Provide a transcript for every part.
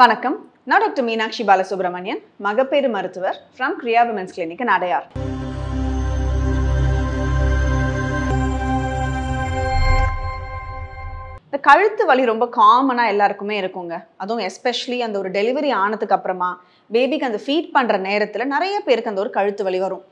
வணக்கம். நான் டாக்டர் மீனாட்சி பாலசுப்ரமணியன், மகப்பேறு மருத்துவர் ஃப்ரம் கிரியா விமென்ஸ் கிளினிக் இன் அடையார். இந்த கழுத்து வலி ரொம்ப காமனாக எல்லாருக்குமே இருக்குங்க. அதுவும் எஸ்பெஷலி அந்த ஒரு டெலிவரி ஆனதுக்கு அப்புறமா பேபிக்கு அந்த ஃபீட் பண்ணுற நேரத்தில் நிறைய பேருக்கு அந்த ஒரு கழுத்து வலி வரும்.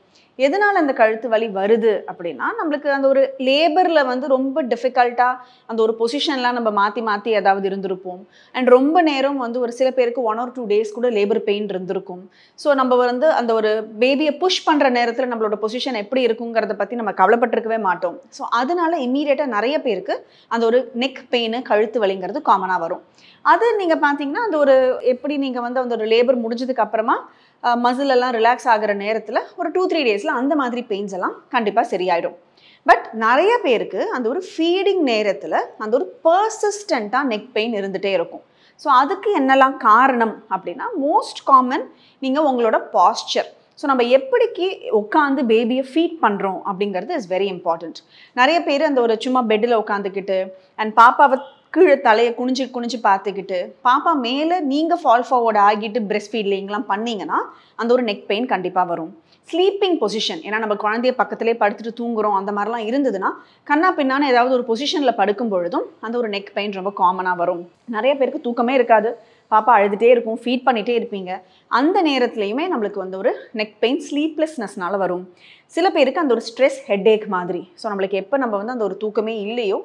எதனால் அந்த கழுத்து வலி வருது அப்படின்னா, நம்மளுக்கு அந்த ஒரு லேபரில் வந்து ரொம்ப டிஃபிகல்ட்டாக அந்த ஒரு பொசிஷன்லாம் நம்ம மாற்றி மாற்றி ஏதாவது இருந்திருப்போம். அண்ட் ரொம்ப நேரம் வந்து ஒரு சில பேருக்கு 1 or 2 days கூட லேபர் பெயின் இருந்திருக்கும். ஸோ நம்ம வந்து அந்த ஒரு பேபியை புஷ் பண்ணுற நேரத்தில் நம்மளோட பொசிஷன் எப்படி இருக்குங்கிறத பற்றி நம்ம கவலைப்பட்டிருக்கவே மாட்டோம். ஸோ அதனால இம்மீடியட்டாக நிறைய பேருக்கு அந்த ஒரு நெக் பெயின், கழுத்து வலிங்கிறது காமனாக வரும். அது நீங்கள் பார்த்தீங்கன்னா அந்த ஒரு எப்படி நீங்கள் வந்து அந்த ஒரு லேபர் முடிஞ்சதுக்கு அப்புறமா மசில் எல்லாம் ரிலாக்ஸ் ஆகிற நேரத்தில் ஒரு 2-3 daysல அந்த மாதிரி பெயின்ஸ் எல்லாம் கண்டிப்பாக சரியாயிடும். பட் நிறைய பேருக்கு அந்த ஒரு ஃபீடிங் நேரத்தில் அந்த ஒரு பர்சிஸ்டண்ட்டாக நெக் பெயின் இருந்துகிட்டே இருக்கும். ஸோ அதுக்கு என்னெல்லாம் காரணம் அப்படின்னா, மோஸ்ட் காமன் நீங்கள் உங்களோட பாஸ்சர். ஸோ நம்ம எப்படிக்கு உட்காந்து பேபியை ஃபீட் பண்ணுறோம் அப்படிங்கிறது இஸ் வெரி இம்பார்ட்டண்ட். நிறைய பேர் அந்த ஒரு சும்மா பெட்டில் உட்காந்துக்கிட்டு அண்ட் பாப்பாவை கீழே தலையை குனிஞ்சு பார்த்துக்கிட்டு பாப்பா மேலே நீங்கள் ஃபால் ஃபார்வர்ட் ஆகிட்டு பிரெஸ்ட் ஃபீட்லிங்லாம் பண்ணிங்கன்னா அந்த ஒரு நெக் பெயின் கண்டிப்பாக வரும். ஸ்லீப்பிங் பொசிஷன், ஏன்னா நம்ம குழந்தைய பக்கத்திலே படுத்துட்டு தூங்குறோம், அந்த மாதிரிலாம் இருந்ததுன்னா கண்ணா பின்னான்னு ஏதாவது ஒரு பொசிஷனில் படுக்கும் பொழுதும் அந்த ஒரு நெக் பெயின் ரொம்ப காமனாக வரும். நிறைய பேருக்கு தூக்கமே இருக்காது, பாப்பா அழுதுகிட்டே இருக்கும், ஃபீட் பண்ணிகிட்டே இருப்பீங்க. அந்த நேரத்துலையுமே நம்மளுக்கு வந்து ஒரு நெக் பெயின் ஸ்லீப்லெஸ்னஸ்னால வரும். சில பேருக்கு அந்த ஒரு ஸ்ட்ரெஸ் ஹெட்ஏக் மாதிரி. ஸோ நம்மளுக்கு எப்போ நம்ம வந்து அந்த ஒரு தூக்கமே இல்லையோ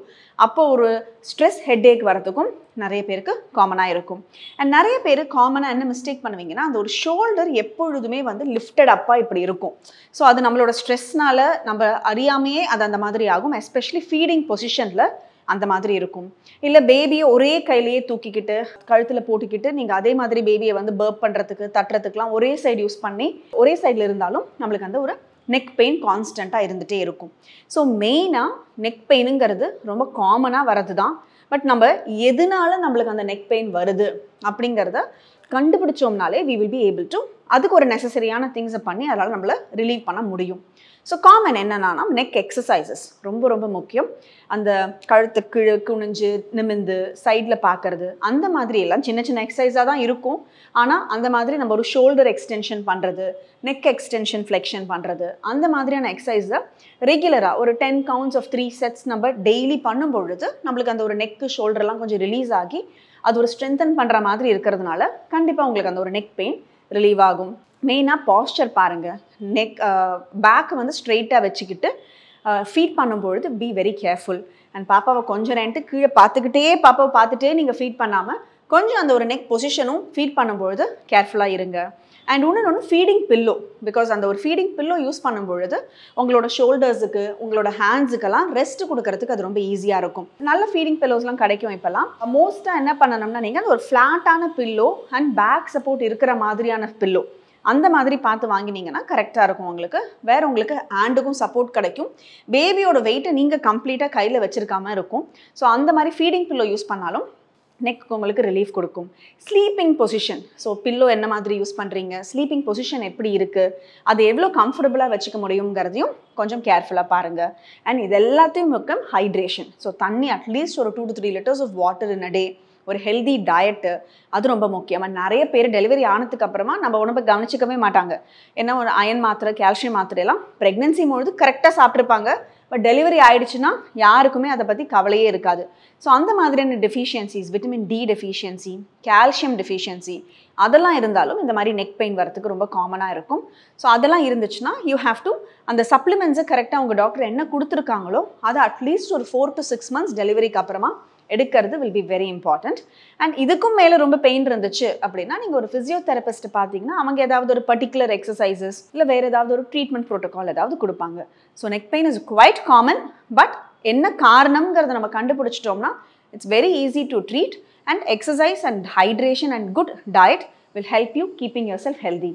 அப்போ ஒரு ஸ்ட்ரெஸ் ஹெட்ஏக் வரத்துக்கும் நிறைய பேருக்கு காமனாக இருக்கும். அண்ட் நிறைய பேர் காமனாக என்ன மிஸ்டேக் பண்ணுவீங்கன்னா, அந்த ஒரு ஷோல்டர் எப்பொழுதுமே வந்து லிஃப்டட் அப்பாக இப்படி இருக்கும். ஸோ அது நம்மளோட ஸ்ட்ரெஸ்னால் நம்ம அறியாமையே அது அந்த மாதிரி ஆகும். எஸ்பெஷலி ஃபீடிங் பொசிஷனில் அந்த மாதிரி இருக்கும். இல்லை பேபியை ஒரே கையிலேயே தூக்கிக்கிட்டு கழுத்தில் போட்டுக்கிட்டு நீங்கள் அதே மாதிரி பேபியை வந்து பர்ப் பண்ணுறதுக்கு தட்டுறதுக்குலாம் ஒரே சைடு யூஸ் பண்ணி ஒரே சைடில் இருந்தாலும் நம்மளுக்கு அந்த ஒரு நெக் பெயின் கான்ஸ்டண்ட்டாக இருந்துகிட்டே இருக்கும். ஸோ மெயினாக நெக் பெயினுங்கிறது ரொம்ப காமனாக வரது தான். பட் நம்ம எதனால நம்மளுக்கு அந்த நெக் பெயின் வருது அப்படிங்கிறத கண்டுபிடிச்சோம்னாலே we will be able to அதுக்கு ஒரு நெசசரியான திங்ஸை பண்ணி அதனால் நம்மளை ரிலீவ் பண்ண முடியும். ஸோ காமன் என்னன்னா, நெக் எக்ஸசைசஸ் ரொம்ப ரொம்ப முக்கியம். அந்த கழுத்து கீழே குனிஞ்சு நிமிந்து சைடில் பார்க்கறது, அந்த மாதிரி எல்லாம் சின்ன சின்ன எக்ஸசைஸாக தான் இருக்கும். ஆனால் அந்த மாதிரி நம்ம ஒரு ஷோல்டர் எக்ஸ்டென்ஷன் பண்ணுறது, நெக் எக்ஸ்டென்ஷன் ஃப்ளெக்ஷன் பண்ணுறது, அந்த மாதிரியான எக்ஸசைஸை ரெகுலராக ஒரு 10 counts of 3 sets நம்ம டெய்லி பண்ணும் பொழுது நம்மளுக்கு அந்த ஒரு நெக்கு ஷோல்டர்லாம் கொஞ்சம் ரிலீஸ் ஆகி அது ஒரு ஸ்ட்ரென்தன் பண்ணுற மாதிரி இருக்கிறதுனால கண்டிப்பாக உங்களுக்கு அந்த ஒரு நெக் பெயின் ரிலீவ் ஆகும். மெயினாக பாஸ்சர் பாருங்கள். நெக் பேக்கை வந்து ஸ்ட்ரெயிட்டாக வச்சுக்கிட்டு ஃபீட் பண்ணும்பொழுது பி வெரி கேர்ஃபுல். அண்ட் பாப்பாவை கொஞ்சம் நேரத்து கீழே பாப்பாவை பார்த்துட்டே நீங்கள் ஃபீட் பண்ணாமல் கொஞ்சம் அந்த ஒரு நெக் பொசிஷனும் ஃபீட் பண்ணும்பொழுது கேர்ஃபுல்லாக இருங்க. அண்ட் இன்னொன்று ஃபீடிங் பில்லோ, பிகாஸ் அந்த ஒரு ஃபீடிங் பில்லோ யூஸ் பண்ணும்பொழுது உங்களோட ஷோல்டர்ஸுக்கு உங்களோட ஹேண்ட்ஸுக்கெல்லாம் ரெஸ்ட் கொடுக்கறதுக்கு அது ரொம்ப ஈஸியாக இருக்கும். நல்ல ஃபீடிங் பில்லோஸ்லாம் கிடைக்கும் இப்போல்லாம். மோஸ்ட்டாக என்ன பண்ணணும்னா, நீங்கள் அந்த ஒரு ஃப்ளாட்டான பில்லோ அண்ட் பேக் சப்போர்ட் இருக்கிற மாதிரியான பில்லோ அந்த மாதிரி பார்த்து வாங்கினீங்கன்னா கரெக்டாக இருக்கும். உங்களுக்கு ஹேண்டுக்கும் சப்போர்ட் கிடைக்கும். பேபியோட வெயிட்டை நீங்கள் கம்ப்ளீட்டாக கையில் வச்சுருக்காமல் இருக்கும். ஸோ அந்த மாதிரி ஃபீடிங் பில்லோ யூஸ் பண்ணாலும் நெக்கு உங்களுக்கு ரிலீஃப் கொடுக்கும். ஸ்லீப்பிங் பொசிஷன், ஸோ பில்லோ என்ன மாதிரி யூஸ் பண்ணுறீங்க, ஸ்லீப்பிங் பொசிஷன் எப்படி இருக்குது, அது எவ்வளோ கம்ஃபர்டபுளாக வச்சுக்க முடியுங்கிறதையும் கொஞ்சம் கேர்ஃபுல்லாக பாருங்கள். அண்ட் இது எல்லாத்தையும் முக்கியம் ஹைட்ரேஷன். ஸோ தண்ணி அட்லீஸ்ட் ஒரு 2 to 3 liters of water in a day, ஒரு ஹெல்தி டயட்டு, அது ரொம்ப முக்கியம். நிறைய பேர் டெலிவரி ஆனதுக்கு அப்புறமா நம்ம உடம்பை கவனிச்சிக்கவே மாட்டாங்க. ஏன்னா ஒரு அயன் மாத்திரை, கால்சியம் மாத்திரையெல்லாம் ப்ரெக்னென்சி பொழுது கரெக்டாக சாப்பிட்ருப்பாங்க. பட் டெலிவரி ஆகிடுச்சுன்னா யாருக்குமே அதை பற்றி கவலையே இருக்காது. ஸோ அந்த மாதிரியான deficiencies, vitamin D deficiency, calcium deficiency, அதெல்லாம் இருந்தாலும் இந்த மாதிரி நெக் பெயின் வரத்துக்கு ரொம்ப காமனாக இருக்கும். ஸோ அதெல்லாம் இருந்துச்சுன்னா யூ ஹேவ் டு அந்த சப்ளிமெண்ட்ஸை கரெக்டாக உங்கள் டாக்டர் என்ன கொடுத்துருக்காங்களோ அதை அட்லீஸ்ட் ஒரு 4 to 6 months டெலிவரிக்கு அப்புறமா எடுக்கிறது will be very important. And இதுக்கும் மேலே ரொம்ப பெயின் இருந்துச்சு அப்படின்னா நீங்கள் ஒரு ஃபிசியோதெரபிஸ்ட் பார்த்தீங்கன்னா அவங்க ஏதாவது ஒரு பர்டிகுலர் எக்ஸசைசஸ் இல்லை வேறு ஏதாவது ஒரு ட்ரீட்மெண்ட் ப்ரோட்டோகால் ஏதாவது கொடுப்பாங்க. So neck pain is quite common. But என்ன காரணம்ங்கிறத நம்ம கண்டுபிடிச்சிட்டோம்னா it's very easy to treat. And exercise and hydration and good diet will help you keeping yourself healthy.